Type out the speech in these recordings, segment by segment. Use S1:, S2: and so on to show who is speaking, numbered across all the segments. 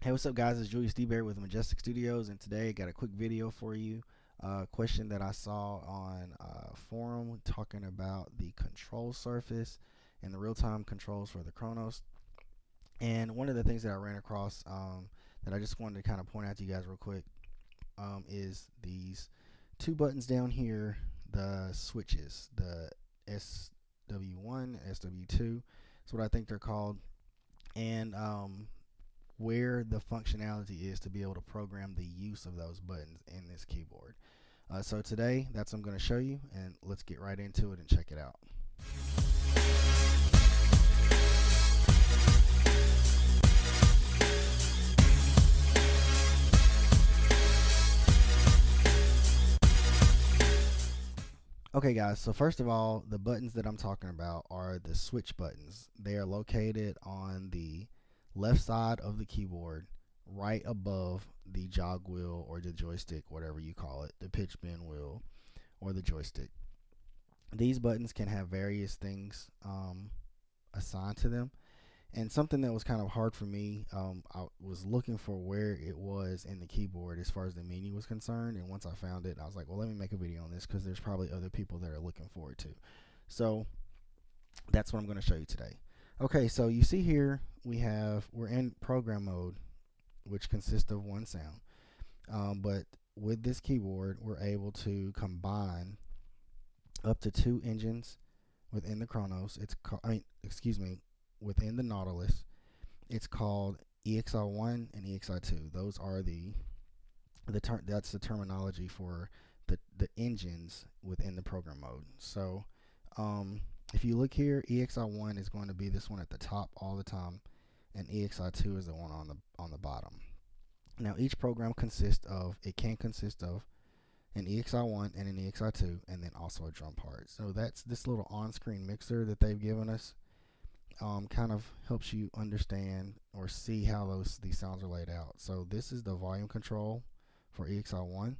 S1: Hey, what's up, guys? It's Julius DeBerry with Majestic Studios, and today I got a quick video for you. Question that I saw on a forum talking about the control surface and the real-time controls for the Kronos. And one of the things that I ran across that I just wanted to kind of point out to you guys real quick is these two buttons down here, the switches, the SW1 SW2. That's what I think they're called. And where the functionality is to be able to program the use of those buttons in this keyboard. So today, that's what I'm going to show you, and let's get right into it and check it out. Okay, guys, so first of all, the buttons that I'm talking about are the switch buttons. They are located on the left side of the keyboard, right above the jog wheel or the joystick, whatever you call it, the pitch bend wheel or the joystick. These buttons can have various things assigned to them, and something that was kind of hard for me, I was looking for where it was in the keyboard as far as the menu was concerned, and once I found it, I was like, well, let me make a video on this because there's probably other people that are looking for it too. So that's what I'm going to show you today. Okay, so you see here we're in program mode, which consists of one sound, but with this keyboard we're able to combine up to 2 engines within the Kronos. Within the Nautilus. It's called EXI1 and EXI2. Those are that's the terminology for the engines within the program mode. So if you look here, EXI1 is going to be this one at the top all the time, and EXI2 is the one on the bottom. Now each program can consist of an EXI1 and an EXI2, and then also a drum part. So that's this little on-screen mixer that they've given us. Kind of helps you understand or see how these sounds are laid out. So this is the volume control for EXI1,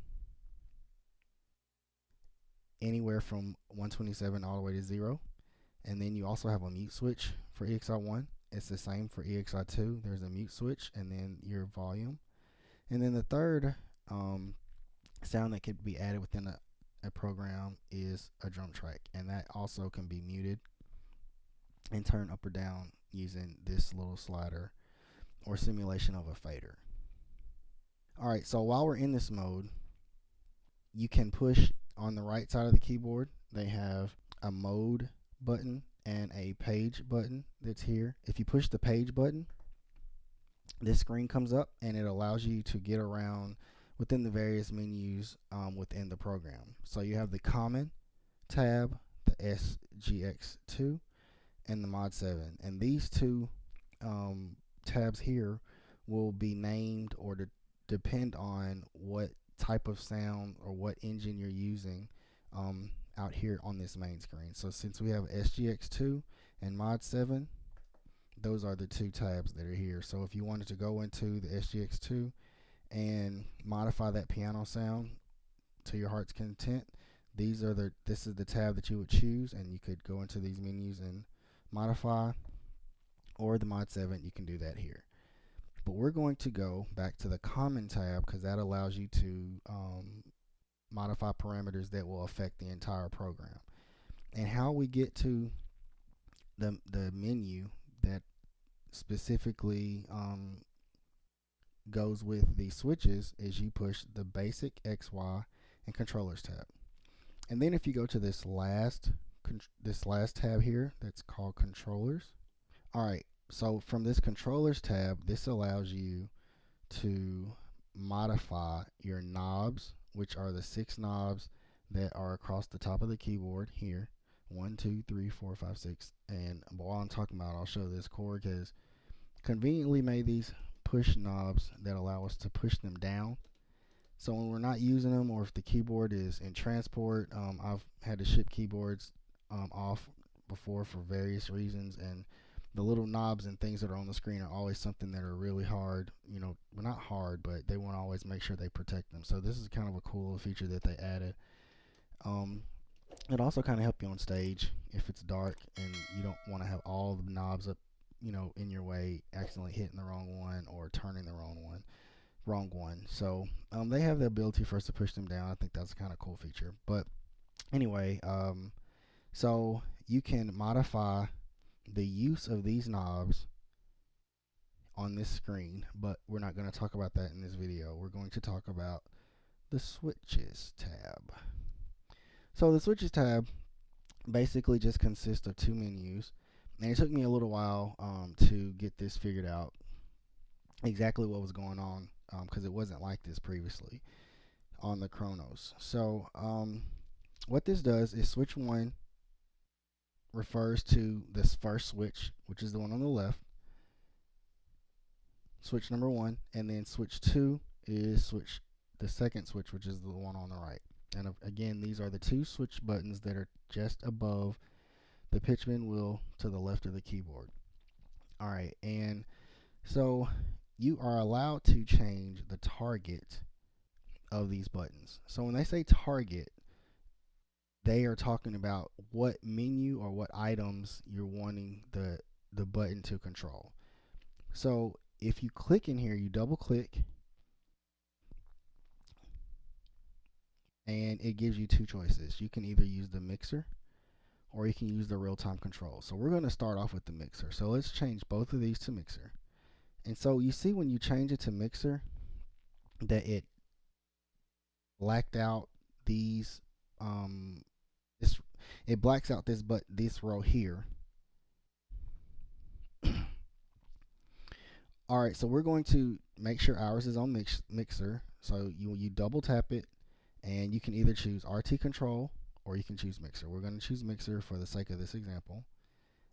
S1: anywhere from 127 all the way to 0. And then you also have a mute switch for EXI1. It's the same for EXI2. There's a mute switch and then your volume. And then the third sound that could be added within a program is a drum track, and that also can be muted and turn up or down using this little slider or simulation of a fader. Alright, so while we're in this mode, you can push on the right side of the keyboard. They have a mode button and a page button that's here. If you push the page button, this screen comes up and it allows you to get around within the various menus within the program. So you have the common tab, the SGX2, and the Mod 7, and these two tabs here will be named or depend on what type of sound or what engine you're using out here on this main screen. So since we have SGX2 and Mod 7, those are the two tabs that are here. So if you wanted to go into the SGX2 and modify that piano sound to your heart's content, this is the tab that you would choose, and you could go into these menus and modify, or the Mod 7, you can do that here. But we're going to go back to the common tab because that allows you to modify parameters that will affect the entire program. And how we get to the menu that specifically goes with the switches is you push the basic XY and controllers tab. And then if you go to this last tab here that's called controllers. Alright, so from this controllers tab, this allows you to modify your knobs, which are the 6 knobs that are across the top of the keyboard here. 1, 2, 3, 4, 5, 6. And while I'm talking about it, I'll show this. Korg has conveniently made these push knobs that allow us to push them down. So when we're not using them, or if the keyboard is in transport, I've had to ship keyboards off before for various reasons, and the little knobs and things that are on the screen are always something that are really hard, well, not hard, but they want to always make sure they protect them. So this is kind of a cool little feature that they added. It also kind of helps you on stage if it's dark and you don't want to have all the knobs up in your way, accidentally hitting the wrong one or turning the wrong one. So they have the ability for us to push them down. I think that's a kind of cool feature. But anyway, so you can modify the use of these knobs on this screen, but we're not going to talk about that in this video. We're going to talk about the switches tab. So the switches tab basically just consists of two menus, and it took me a little while to get this figured out, exactly what was going on, because it wasn't like this previously on the Chronos. So what this does is switch 1 refers to this first switch, which is the one on the left, switch number 1, and then switch 2 is the second switch, which is the one on the right. And again, these are the two switch buttons that are just above the pitch bend wheel to the left of the keyboard. Alright, and so you are allowed to change the target of these buttons. So when they say target, they are talking about what menu or what items you're wanting the button to control. So if you click in here, you double click, and it gives you two choices. You can either use the mixer or you can use the real-time control. So we're going to start off with the mixer. So let's change both of these to mixer. And so you see when you change it to mixer that it blacked out these it blacks out this row here. Alright, so we're going to make sure ours is on mixer. So you double tap it, and you can either choose RT control or you can choose mixer. We're going to choose mixer for the sake of this example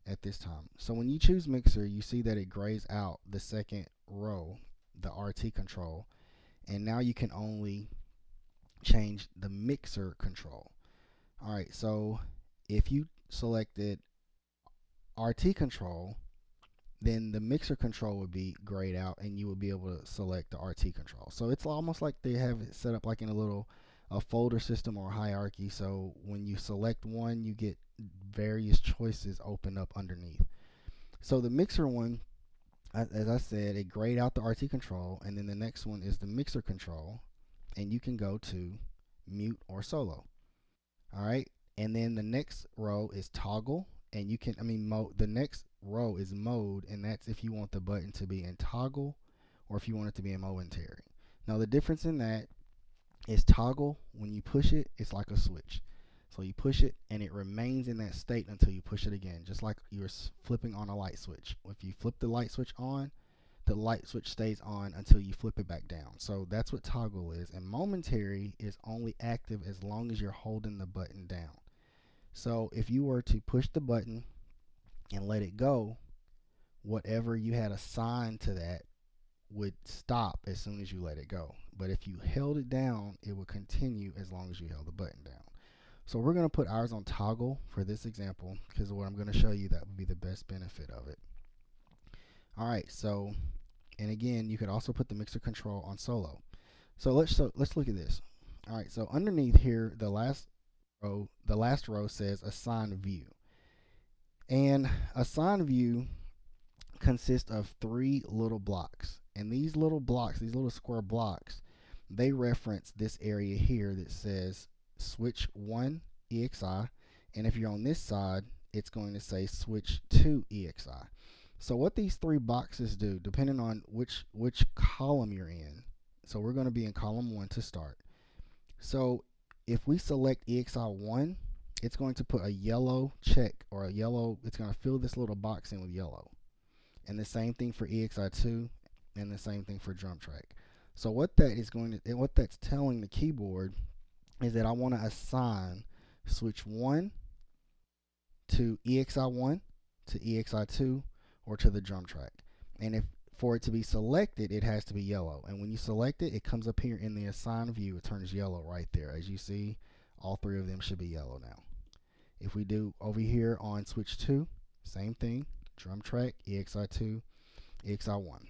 S1: at this time. So when you choose mixer, you see that it grays out the second row, the RT control, and now you can only change the mixer control. Alright, so if you selected RT control, then the mixer control would be grayed out and you would be able to select the RT control. So it's almost like they have it set up like in a folder system or a hierarchy. So when you select one, you get various choices open up underneath. So the mixer one, as I said, it grayed out the RT control, and then the next one is the mixer control, and you can go to mute or solo. Alright, and then the next row is toggle, and you can, the next row is mode, and that's if you want the button to be in toggle or if you want it to be in momentary. Now the difference in that is toggle, when you push it, it's like a switch. So you push it and it remains in that state until you push it again, just like you're flipping on a light switch. If you flip the light switch on, the light switch stays on until you flip it back down. So that's what toggle is. And momentary is only active as long as you're holding the button down. So if you were to push the button and let it go, whatever you had assigned to that would stop as soon as you let it go. But if you held it down, it would continue as long as you held the button down. So we're going to put ours on toggle for this example, because what I'm going to show you, that would be the best benefit of it. Alright, so, and again, you could also put the mixer control on solo. So let's look at this. Alright, so underneath here, the last row says assign view. And assign view consists of three little blocks. And these little blocks, these little square blocks, they reference this area here that says switch 1 EXI. And if you're on this side, it's going to say switch 2 EXI. So what these three boxes do, depending on which column you're in, so we're going to be in column 1 to start. So if we select EXI 1, it's going to put a yellow check, or it's going to fill this little box in with yellow. And the same thing for EXI 2, and the same thing for drum track. So what that's telling the keyboard is that I want to assign switch 1 to EXI 1, to EXI 2, or to the drum track. And for it to be selected, it has to be yellow. And when you select it, it comes up here in the assign view. It turns yellow right there. As you see, all three of them should be yellow now. If we do over here on switch 2, same thing, drum track, EXI 2, EXI 1.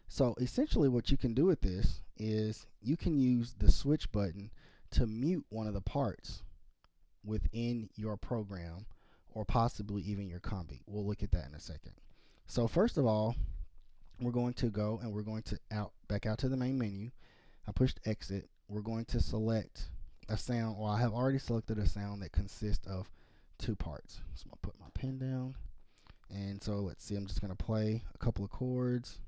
S1: So essentially what you can do with this is you can use the switch button to mute one of the parts within your program, or possibly even your combi. We'll look at that in a second. So first of all, we're going to go and we're going to back out to the main menu. I pushed exit. We're going to select a sound. Well, I have already selected a sound that consists of two parts. So I'm going to put my pen down. And so let's see, I'm just going to play a couple of chords.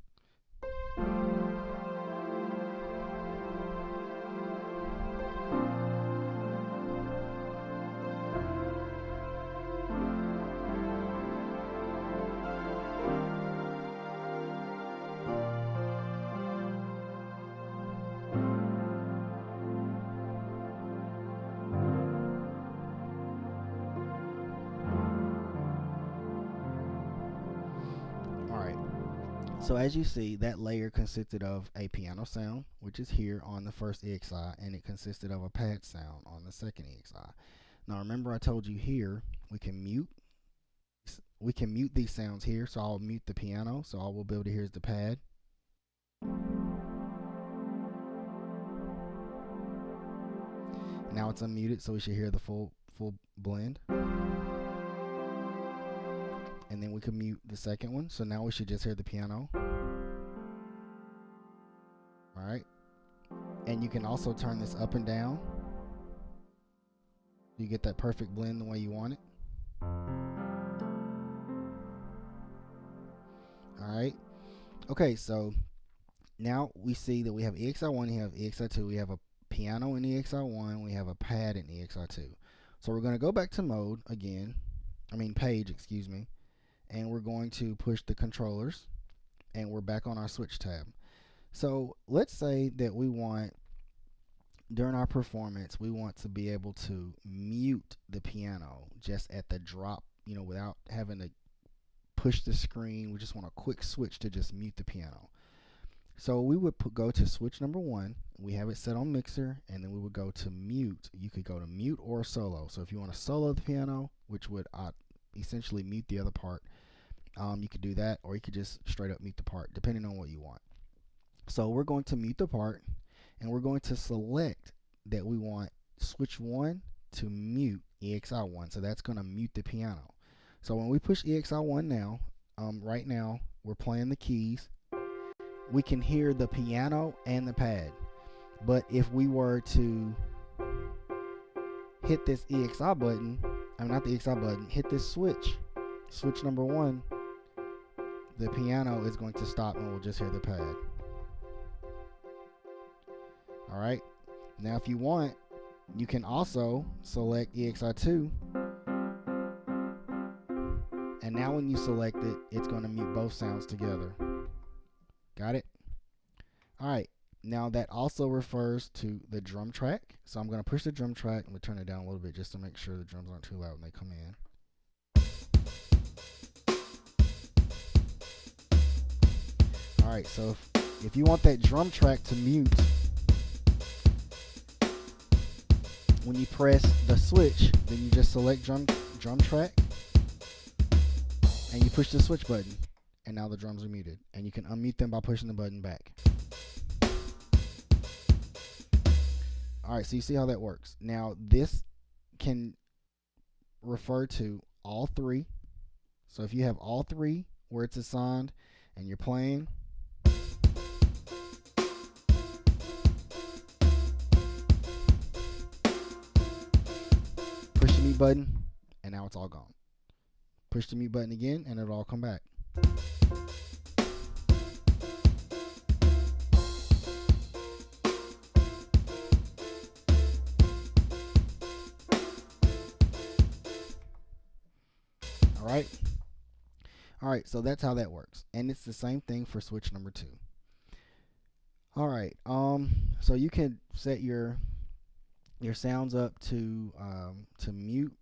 S1: So as you see, that layer consisted of a piano sound, which is here on the first EXI, and it consisted of a pad sound on the second EXI. Now remember I told you here we can mute these sounds here, so I'll mute the piano, so all we'll be able to hear is the pad. Now it's unmuted, so we should hear the full blend. And then we can mute the second one, so now we should just hear the piano. Alright. And you can also turn this up and down. You get that perfect blend the way you want it. Alright. Okay, so now we see that we have EXI1, we have EXI2, we have a piano in EXI1, we have a pad in EXI2. So we're going to go back to mode again. Page, excuse me. And we're going to push the controllers, and we're back on our switch tab. So let's say that we want, during our performance, we want to be able to mute the piano just at the drop, without having to push the screen. We just want a quick switch to just mute the piano. So we would go to switch number 1. We have it set on mixer, and then we would go to mute. You could go to mute or solo. So if you want to solo the piano, which would essentially mute the other part, you could do that, or you could just straight up mute the part, depending on what you want. So we're going to mute the part, and we're going to select that we want switch 1 to mute EXI1. So that's going to mute the piano. So when we push EXI1 now, right now we're playing the keys. We can hear the piano and the pad. But if we were to hit this EXI button, not the EXI button, hit this switch number 1, the piano is going to stop and we'll just hear the pad. Alright, now if you want, you can also select EXI2, and now when you select it, it's going to mute both sounds together. Got it? Alright, now that also refers to the drum track. So I'm going to push the drum track. I'm going to turn it down a little bit just to make sure the drums aren't too loud when they come in. Alright, so if you want that drum track to mute, when you press the switch, then you just select drum track, and you push the switch button, and now the drums are muted. And you can unmute them by pushing the button back. Alright, so you see how that works. Now this can refer to all 3. So if you have all 3 where it's assigned and you're playing, push the mute button, and now it's all gone. Push the mute button again, and it'll all come back. Alright, so that's how that works. And it's the same thing for switch number 2. Alright, so you can set your sounds up to mute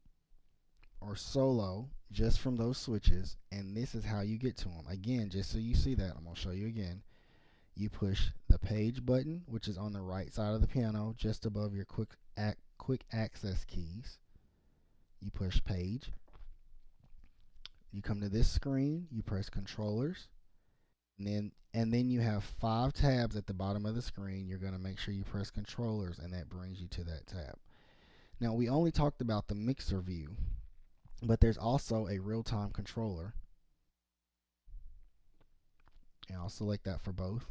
S1: or solo just from those switches, and this is how you get to them. Again, just so you see that, I'm going to show you again. You push the page button, which is on the right side of the piano, just above your quick access keys. You push page. You come to this screen, you press controllers, and then you have 5 tabs at the bottom of the screen. You're going to make sure you press controllers, and that brings you to that tab. Now we only talked about the mixer view, but there's also a real-time controller. And I'll select that for both.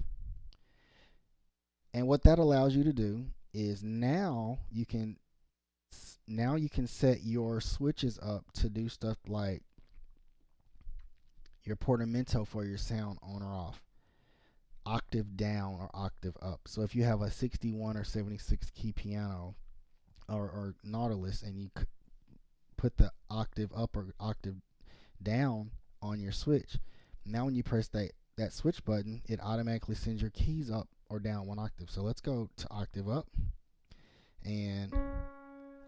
S1: And what that allows you to do is now you can set your switches up to do stuff like your portamento for your sound on or off, octave down or octave up. So if you have a 61 or 76 key piano or Nautilus, and you put the octave up or octave down on your switch, now when you press that switch button, it automatically sends your keys up or down one octave. So let's go to octave up, and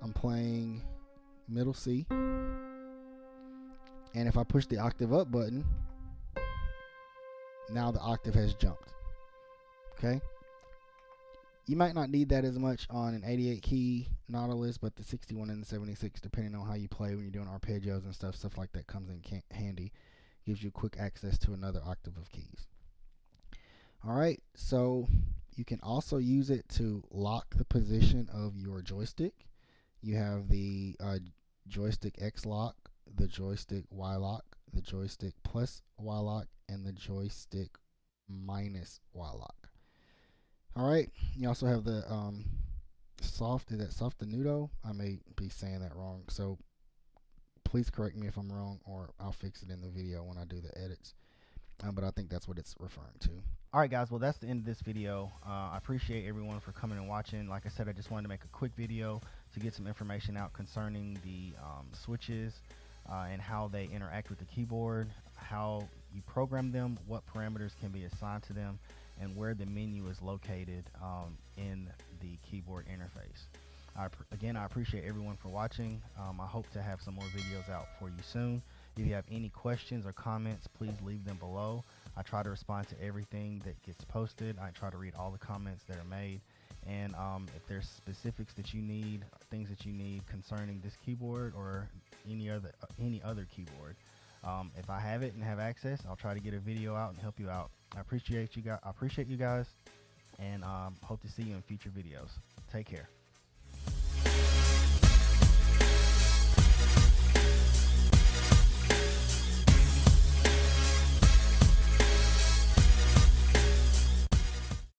S1: I'm playing middle C, and if I push the octave up button, now the octave has jumped. Okay, you might not need that as much on an 88 key Nautilus, but the 61 and the 76, depending on how you play when you're doing arpeggios and stuff like that, comes in handy. Gives you quick access to another octave of keys. Alright, so you can also use it to lock the position of your joystick. You have the joystick X lock, the joystick Y lock, the joystick plus Y lock, and the joystick minus Y lock. Alright, you also have the soft tenuto? I may be saying that wrong, so please correct me if I'm wrong, or I'll fix it in the video when I do the edits. But I think that's what it's referring to. Alright guys, well that's the end of this video. I appreciate everyone for coming and watching. Like I said, I just wanted to make a quick video to get some information out concerning the switches and how they interact with the keyboard, how you program them, what parameters can be assigned to them, and where the menu is located in the keyboard interface. Again, I appreciate everyone for watching. I hope to have some more videos out for you soon. If you have any questions or comments, please leave them below. I try to respond to everything that gets posted. I try to read all the comments that are made. And if there's specifics that you need, things that you need concerning this keyboard or any other keyboard, if I have it and have access, I'll try to get a video out and help you out. I appreciate you guys, and hope to see you in future videos. Take care.